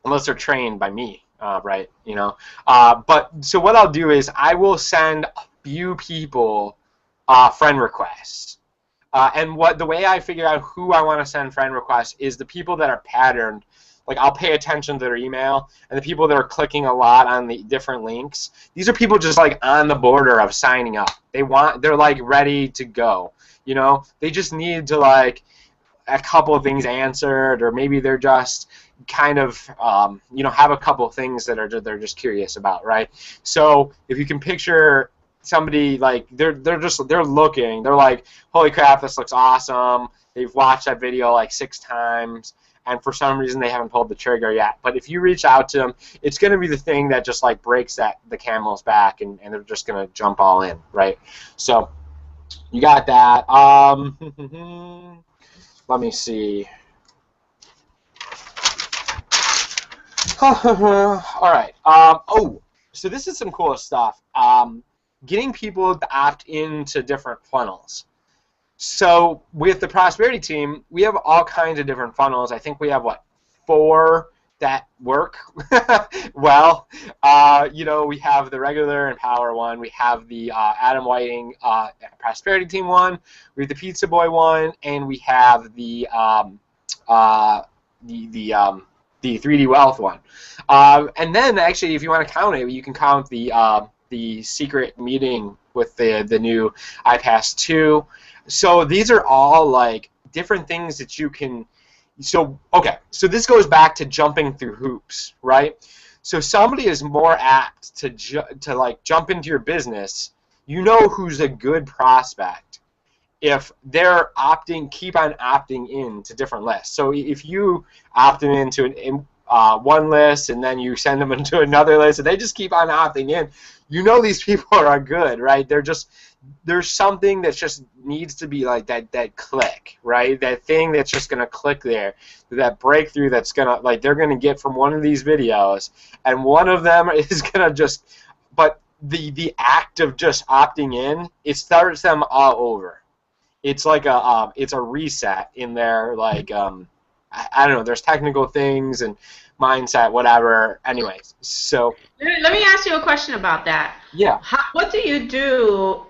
Unless they're trained by me, right? You know. But so what I'll do is I will send a few people friend requests, and the way I figure out who I want to send friend requests is the people that are patterned. Like I'll pay attention to their email, and the people that are clicking a lot on the different links. These are people just like on the border of signing up. They're like ready to go. You know, they just need to like a couple of things answered, or maybe they're just kind of you know, have a couple of things that they're just curious about, right? So if you can picture somebody like they're looking, they're like, holy crap, this looks awesome. They've watched that video like 6 times, and for some reason they haven't pulled the trigger yet. But if you reach out to them, it's going to be the thing that just like breaks the camel's back, and they're just going to jump all in, right? So you got that. Let me see. All right. Oh, so this is some cool stuff. Getting people to opt into different funnels. So with the prosperity team, we have all kinds of different funnels. I think we have, what, 4 that work well. You know, we have the regular Empower one. We have the Adam Whiting prosperity team one. We have the Pizza Boy one, and we have the 3D Wealth one. And then actually, if you want to count it, you can count the secret meeting with the new iPass 2. So these are all like different things that you can. So okay, so this goes back to jumping through hoops, right? So somebody is more apt to like jump into your business. You know who's a good prospect if they're keep on opting in to different lists. So if you opt them into one list and then you send them into another list and they just keep on opting in, you know these people are good, right? There's something that just needs to be like that click, right? That thing that's just gonna click there, that breakthrough that's gonna, like, they're gonna get from one of these videos, and one of them is gonna just, but the act of just opting in, it starts them all over. It's like it's a reset in their, like, I don't know. There's technical things and mindset, whatever. Anyways, so Let me ask you a question about that. yeah. What do you do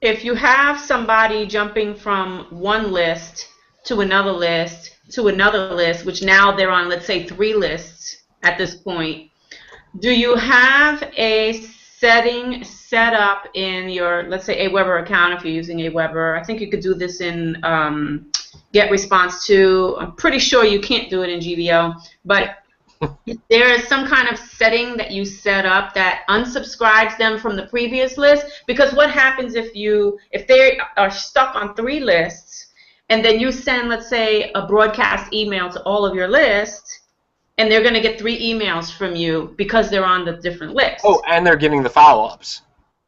if you have somebody jumping from one list to another list to another list, which now they're on, let's say, 3 lists at this point? Do you have a setting set up in your, let's say, Aweber account if you're using Aweber? I think you could do this in Get Response too. I'm pretty sure you can't do it in GBO, but there is some kind of setting that you set up that unsubscribes them from the previous list. Because what happens if they are stuck on 3 lists and then you send, let's say, a broadcast email to all of your lists, and they're going to get 3 emails from you because they're on the different lists. Oh, and they're getting the follow-ups.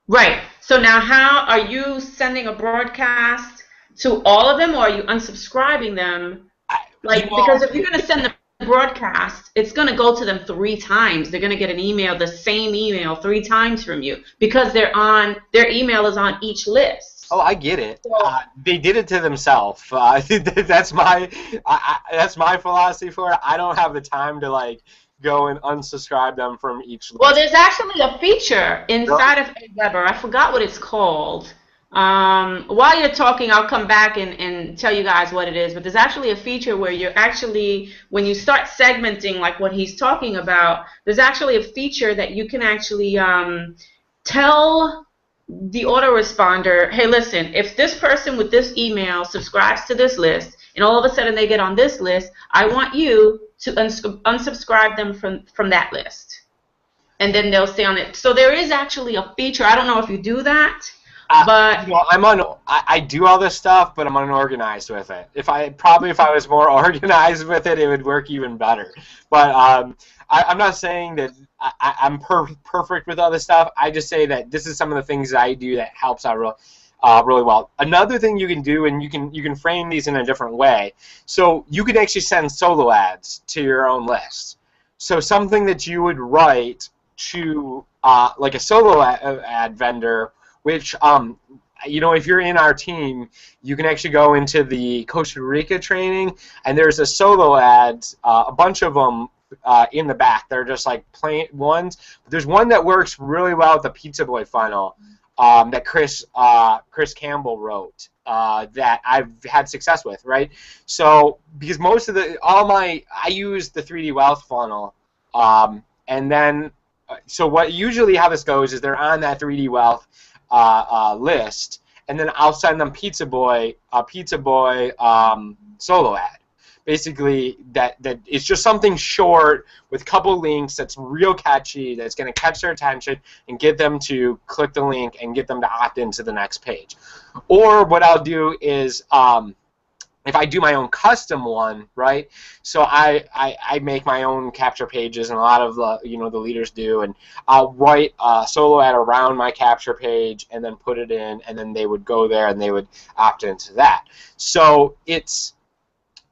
Right. So now, how are you sending a broadcast to all of them, or are you unsubscribing them? Like, because if you're going to send the broadcast, it's going to go to them 3 times. They're going to get an email, the same email, 3 times from you, because their email is on each list. Oh, I get it. They did it to themselves. That's my philosophy for it. I don't have the time to, like, go and unsubscribe them from each list. Well, there's actually a feature inside of Aweber. I forgot what it's called. While you're talking, I'll come back and tell you guys what it is. But there's actually a feature where you're actually, when you start segmenting like what he's talking about, there's actually a feature that you can actually tell the autoresponder, hey, listen, if this person with this email subscribes to this list and all of a sudden they get on this list, I want you to unsubscribe them from that list. And then they'll stay on it. So there is actually a feature. I don't know if you do that. But well, I do all this stuff, but I'm unorganized with it. If I was more organized with it, it would work even better. But I'm not saying that I'm perfect with all this stuff. I just say that this is some of the things that I do that helps out really well. Another thing you can do, and you can frame these in a different way. So you can actually send solo ads to your own list. So something that you would write to like a solo ad vendor, which, if you're in our team, you can actually go into the Costa Rica training, and there's a solo ads, a bunch of them in the back. They're just like plain ones. But there's one that works really well with the Pizza Boy funnel that Chris Campbell wrote that I've had success with, right? So because most of I use the 3D Wealth funnel, and then so usually how this goes is they're on that 3D Wealth list, and then I'll send them a Pizza Boy solo ad. Basically, that it's just something short with a couple links that's real catchy, that's going to catch their attention and get them to click the link and get them to opt into the next page. Or what I'll do is, if I do my own custom one, right? So I make my own capture pages, and a lot of the leaders do, and I'll write a solo ad around my capture page and then put it in, and then they would go there and they would opt into that. So it's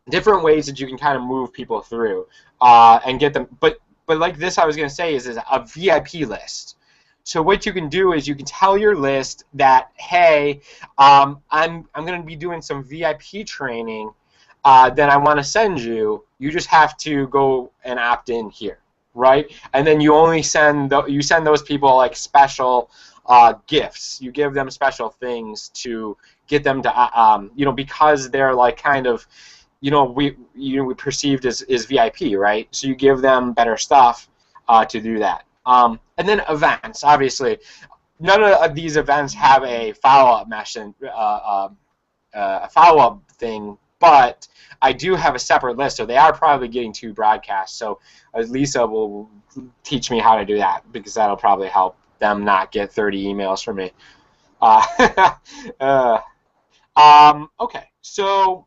different ways that you can kind of move people through and get them. But like this, I was going to say is a VIP list. So what you can do is you can tell your list that, hey, I'm going to be doing some VIP training that I want to send you. You just have to go and opt in here, right? And then you only send those people like special gifts. You give them special things to get them to because they're like kind of we perceived as VIP, right? So you give them better stuff to do that. And then events, obviously, none of these events have a follow-up follow-up thing, but I do have a separate list, so they are probably getting 2 broadcasts. So Lisa will teach me how to do that, because that'll probably help them not get 30 emails from me. Okay, so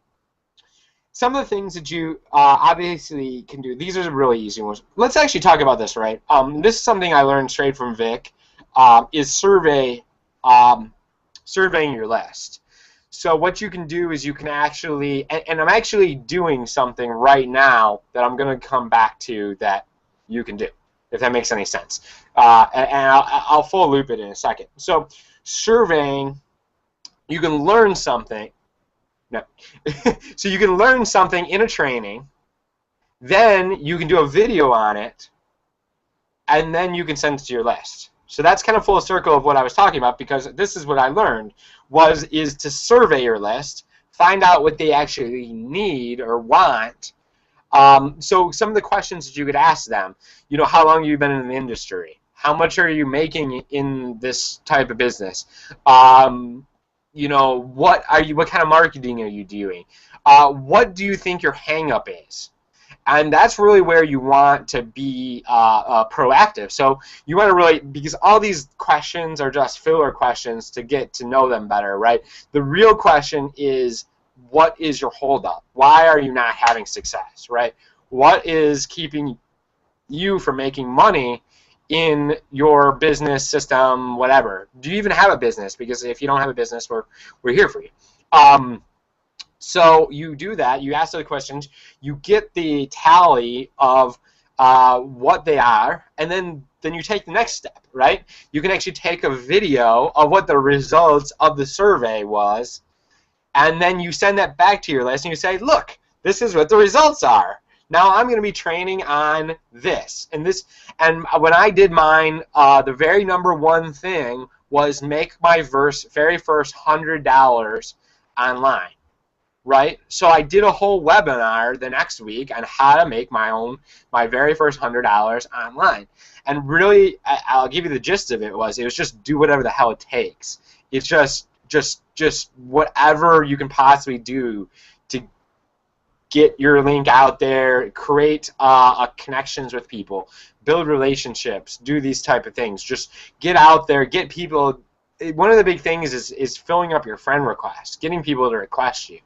some of the things that you obviously can do. These are really easy ones. Let's actually talk about this, right? This is something I learned straight from Vic. Is surveying your list. So what you can do is you can actually, and I'm actually doing something right now that I'm going to come back to that you can do, if that makes any sense. And I'll full loop it in a second. So surveying, you can learn something. No. So you can learn something in a training, then you can do a video on it, and then you can send it to your list. So that's kind of full circle of what I was talking about, because this is what I learned is to survey your list, find out what they actually need or want. So some of the questions that you could ask them, how long have you been in the industry? How much are you making in this type of business? What kind of marketing are you doing? What do you think your hang up is? And that's really where you want to be proactive. So you want to really, because all these questions are just filler questions to get to know them better, right? The real question is, what is your holdup? Why are you not having success, right? What is keeping you from making money in your business system, whatever? Do you even have a business? Because if you don't have a business, we're here for you. So you do that, you ask those questions, you get the tally of what they are, and then you take the next step, right? You can actually take a video of what the results of the survey was, and then you send that back to your list, and you say, look, this is what the results are. Now I'm going to be training on this. And when I did mine, the very number one thing was make my very first $100 online. Right? So I did a whole webinar the next week on how to make my very first $100 online. And really, I'll give you the gist of it. It was just do whatever the hell it takes. It's just whatever you can possibly do to get your link out there, create connections with people, build relationships, do these type of things. Just get out there, get people. One of the big things is filling up your friend requests, getting people to request you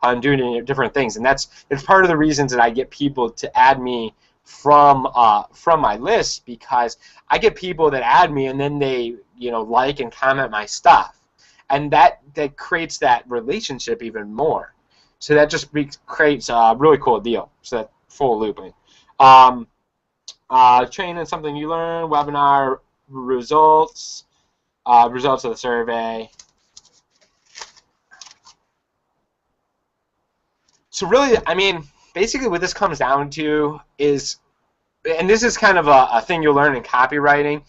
on doing different things, and it's part of the reasons that I get people to add me from my list, because I get people that add me and then they like and comment my stuff, and that creates that relationship even more. So that just creates a really cool deal. So that full looping. Training something you learn, webinar results, results of the survey. So really, I mean, basically what this comes down to is, and this is kind of a thing you'll learn in copywriting,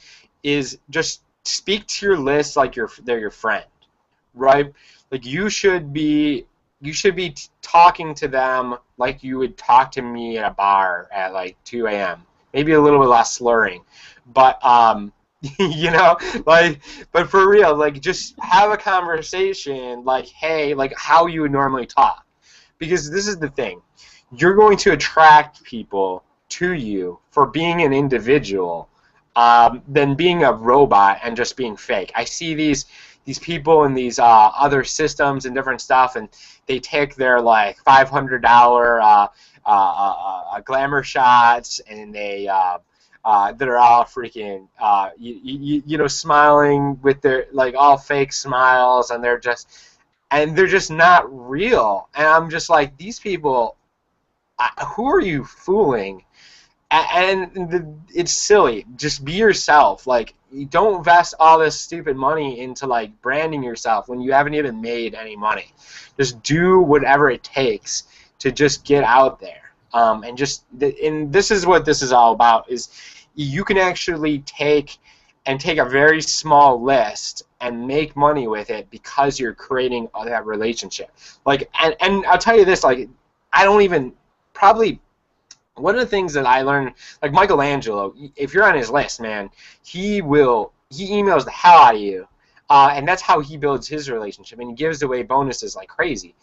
is just speak to your list like they're your friend, right? Like you should be talking to them like you would talk to me at a bar at like 2 a.m. Maybe a little bit less slurring, but but for real, like just have a conversation like, hey, like how you would normally talk. Because this is the thing, you're going to attract people to you for being an individual than being a robot and just being fake. I see these people in these other systems and different stuff, and they take their like $500 glamour shots, and they that are all freaking smiling with their like all fake smiles, and they're just not real. And I'm just like, these people, who are you fooling? And it's silly. Just be yourself. Like, you don't invest all this stupid money into like branding yourself when you haven't even made any money. Just do whatever it takes to just get out there. And this is what this is all about, is you can actually take a very small list and make money with it because you're creating that relationship. Like, and I'll tell you this, like, I don't even, probably, one of the things that I learned, like Michelangelo, if you're on his list, man, he emails the hell out of you, and that's how he builds his relationship, and he gives away bonuses like crazy,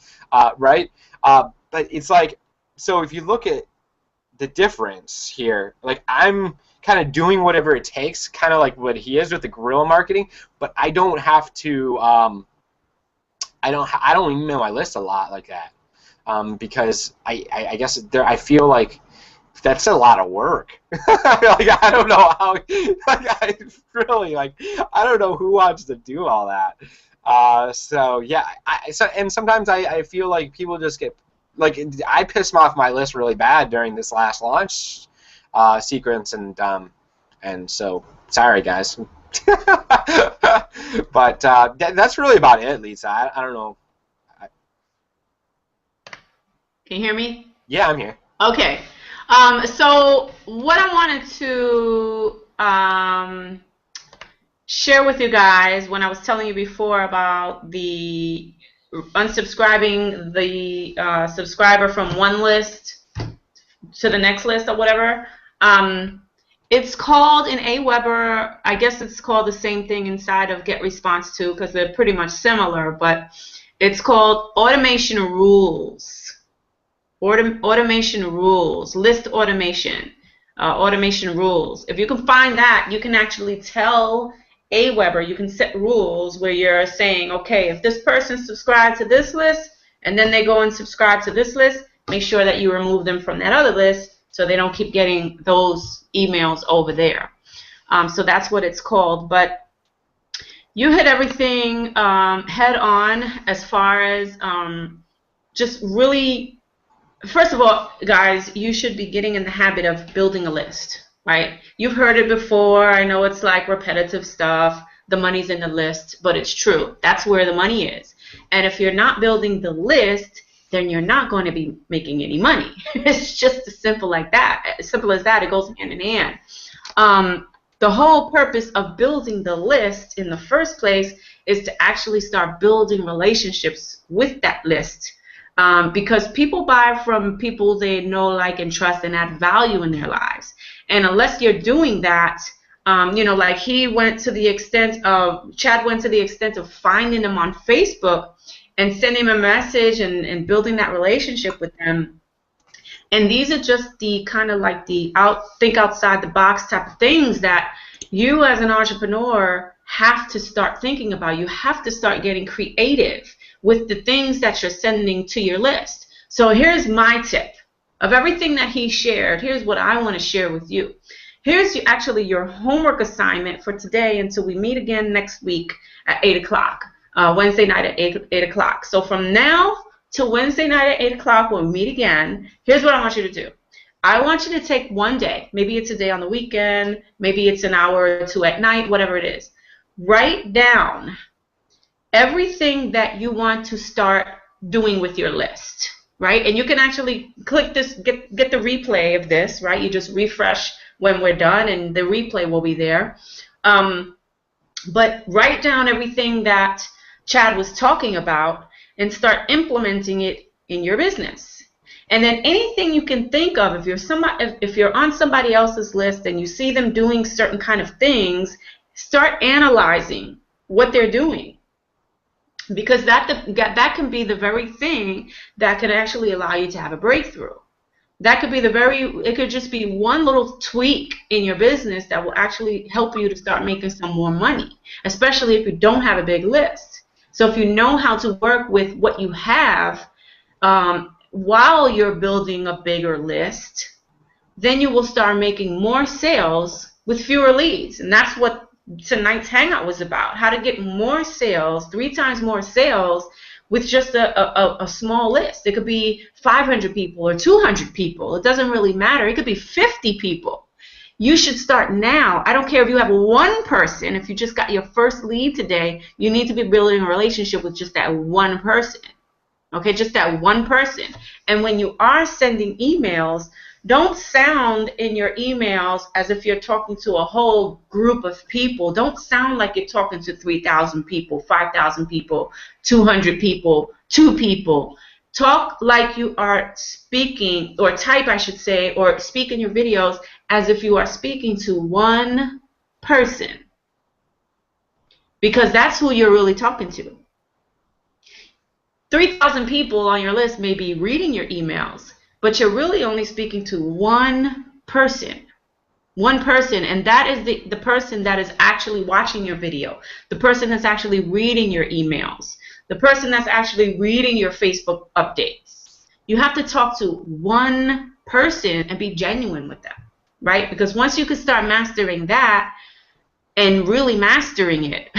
right? But it's like, so if you look at the difference here, like, I'm kind of doing whatever it takes, kind of like what he is with the guerrilla marketing, but I don't have to I don't email my list a lot like that, because I guess I feel like that's a lot of work. Like I don't know how. Like I really I don't know who wants to do all that. So yeah, and sometimes I feel like people just get like I pissed off my list really bad during this last launch sequence, and so sorry guys. But that's really about it, Lisa. I don't know. Can you hear me? Yeah, I'm here. Okay. So what I wanted to share with you guys when I was telling you before about the unsubscribing the subscriber from one list to the next list or whatever. It's called in Aweber, I guess it's called the same thing inside of GetResponse too, because they're pretty much similar, but it's called automation rules. Automation rules, list automation, automation rules. If you can find that, you can actually tell Aweber, you can set rules where you're saying, okay, if this person subscribed to this list and then they go and subscribe to this list, make sure that you remove them from that other list so they don't keep getting those emails over there. So that's what it's called. But you hit everything head on as far as just really, first of all, guys, you should be getting in the habit of building a list, right? You've heard it before. I know it's like repetitive stuff. The money's in the list, but it's true. That's where the money is. And if you're not building the list, then you're not going to be making any money. It's just as simple like that. As simple as that. It goes hand in hand. The whole purpose of building the list in the first place is to actually start building relationships with that list. Because people buy from people they know, like, and trust and add value in their lives. And unless you're doing that, you know, like Chad went to the extent of finding them on Facebook and sending him a message and building that relationship with them. And these are just the kind of like the think outside the box type of things that you as an entrepreneur have to start thinking about. You have to start getting creative with the things that you're sending to your list. So here's my tip. Of everything that he shared, here's what I want to share with you. Here's actually your homework assignment for today until we meet again next week at 8 o'clock. Wednesday night at 8 o'clock. So from now till Wednesday night at 8 o'clock when we meet again, here's what I want you to do. I want you to take one day. Maybe it's a day on the weekend. Maybe it's an hour or two at night, whatever it is. Write down everything that you want to start doing with your list, right? And you can actually click this, get the replay of this, right? You just refresh when we're done and the replay will be there. But write down everything that Chad was talking about and start implementing it in your business. And then anything you can think of, if you're on somebody else's list and you see them doing certain kind of things, start analyzing what they're doing. Because that can be the very thing that can actually allow you to have a breakthrough. That could be it could just be one little tweak in your business that will actually help you to start making some more money, especially if you don't have a big list. So if you know how to work with what you have while you're building a bigger list, then you will start making more sales with fewer leads. And that's what tonight's hangout was about, how to get more sales, 3 times more sales with just a small list. It could be 500 people or 200 people. It doesn't really matter. It could be 50 people. You should start now. I don't care if you have one person. If you just got your first lead today, you need to be building a relationship with just that one person. Okay, just that one person. And when you are sending emails, don't sound in your emails as if you're talking to a whole group of people. Don't sound like you're talking to 3,000 people, 5,000 people, 200 people, 2 people. Talk like you are speaking, or type, I should say, or speak in your videos as if you are speaking to one person. Because that's who you're really talking to. 3,000 people on your list may be reading your emails, but you're really only speaking to one person. One person, and that is the person that is actually watching your video, the person that's actually reading your emails. the person that's actually reading your Facebook updates. You have to talk to one person and be genuine with them, right? Because once you can start mastering that and really mastering it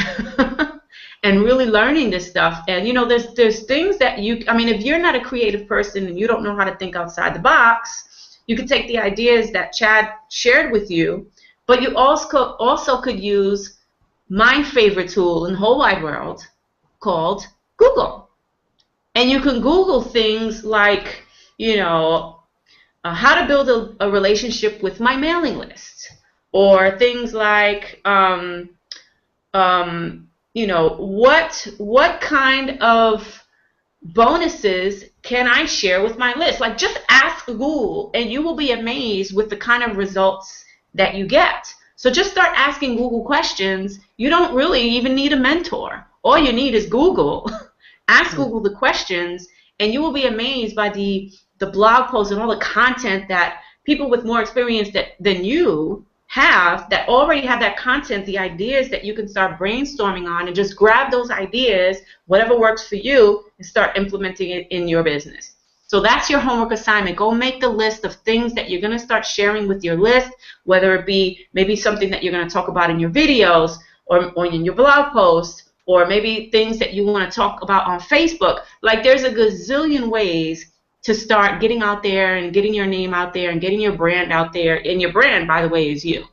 and really learning this stuff, and you know, there's things that I mean, if you're not a creative person and you don't know how to think outside the box, you can take the ideas that Chad shared with you, but you also could use my favorite tool in the whole wide world called Google. And you can Google things like, you know, how to build a relationship with my mailing list, or things like, you know, what kind of bonuses can I share with my list? Like, just ask Google, and you will be amazed with the kind of results that you get. So just start asking Google questions. You don't really even need a mentor. All you need is Google. Ask Google the questions, and you will be amazed by the blog posts and all the content that people with more experience than you have, that already have that content, the ideas that you can start brainstorming on, and just grab those ideas, whatever works for you, and start implementing it in your business. So that's your homework assignment. Go make the list of things that you're going to start sharing with your list, whether it be maybe something that you're going to talk about in your videos or in your blog post, or maybe things that you want to talk about on Facebook. Like, there's a gazillion ways to start getting out there and getting your name out there and getting your brand out there. And your brand, by the way, is you.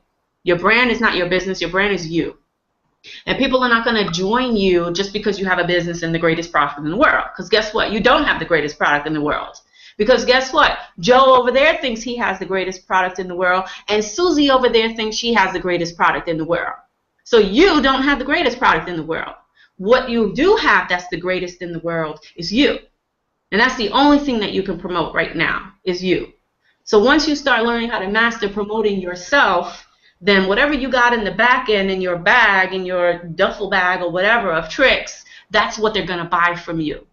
Your brand is not your business. Your brand is you. And people are not going to join you just because you have a business and the greatest product in the world. Because guess what? You don't have the greatest product in the world. Because guess what? Joe over there thinks he has the greatest product in the world, and Susie over there thinks she has the greatest product in the world. So you don't have the greatest product in the world. What you do have that's the greatest in the world is you. And that's the only thing that you can promote right now, is you. So once you start learning how to master promoting yourself, then whatever you got in the back end, in your bag, in your duffel bag or whatever of tricks, that's what they're going to buy from you.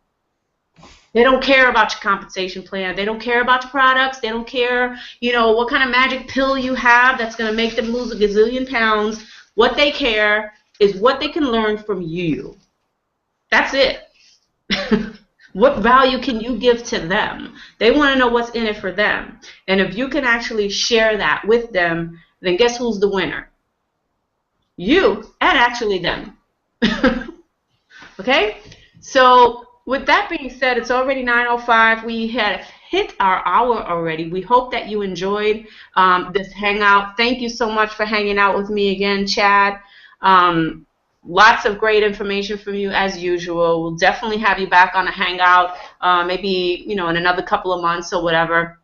They don't care about your compensation plan. They don't care about your products. They don't care, you know, what kind of magic pill you have that's going to make them lose a gazillion pounds. What they care is what they can learn from you. That's it. What value can you give to them? They want to know what's in it for them. And if you can actually share that with them, then guess who's the winner? You, and actually them. Okay? So with that being said, it's already 9:05. We have hit our hour already. We hope that you enjoyed this hangout. Thank you so much for hanging out with me again, Chad. Lots of great information from you as usual. We'll definitely have you back on a hangout, maybe, you know, in another couple of months or whatever.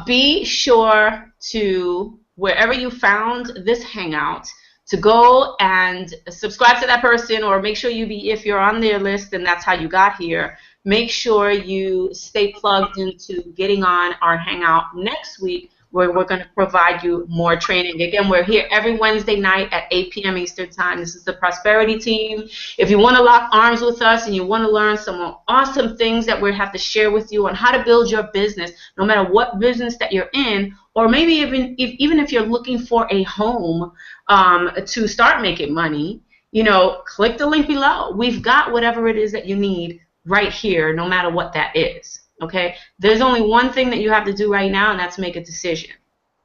Be sure to, wherever you found this hangout, to go and subscribe to that person, or make sure if you're on their list and that's how you got here, make sure you stay plugged into getting on our hangout next week, where we're going to provide you more training. Again, we're here every Wednesday night at 8 p.m. Eastern Time. This is the Prosperity Team. If you want to lock arms with us and you want to learn some awesome things that we have to share with you on how to build your business, no matter what business that you're in, or maybe even if you're looking for a home to start making money, you know, click the link below. We've got whatever it is that you need right here, no matter what that is. Okay, there's only one thing that you have to do right now, and that's make a decision.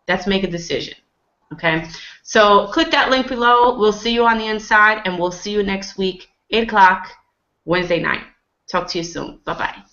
That's make a decision. Okay, so click that link below. We'll see you on the inside, and we'll see you next week, 8 o'clock, Wednesday night. Talk to you soon. Bye-bye.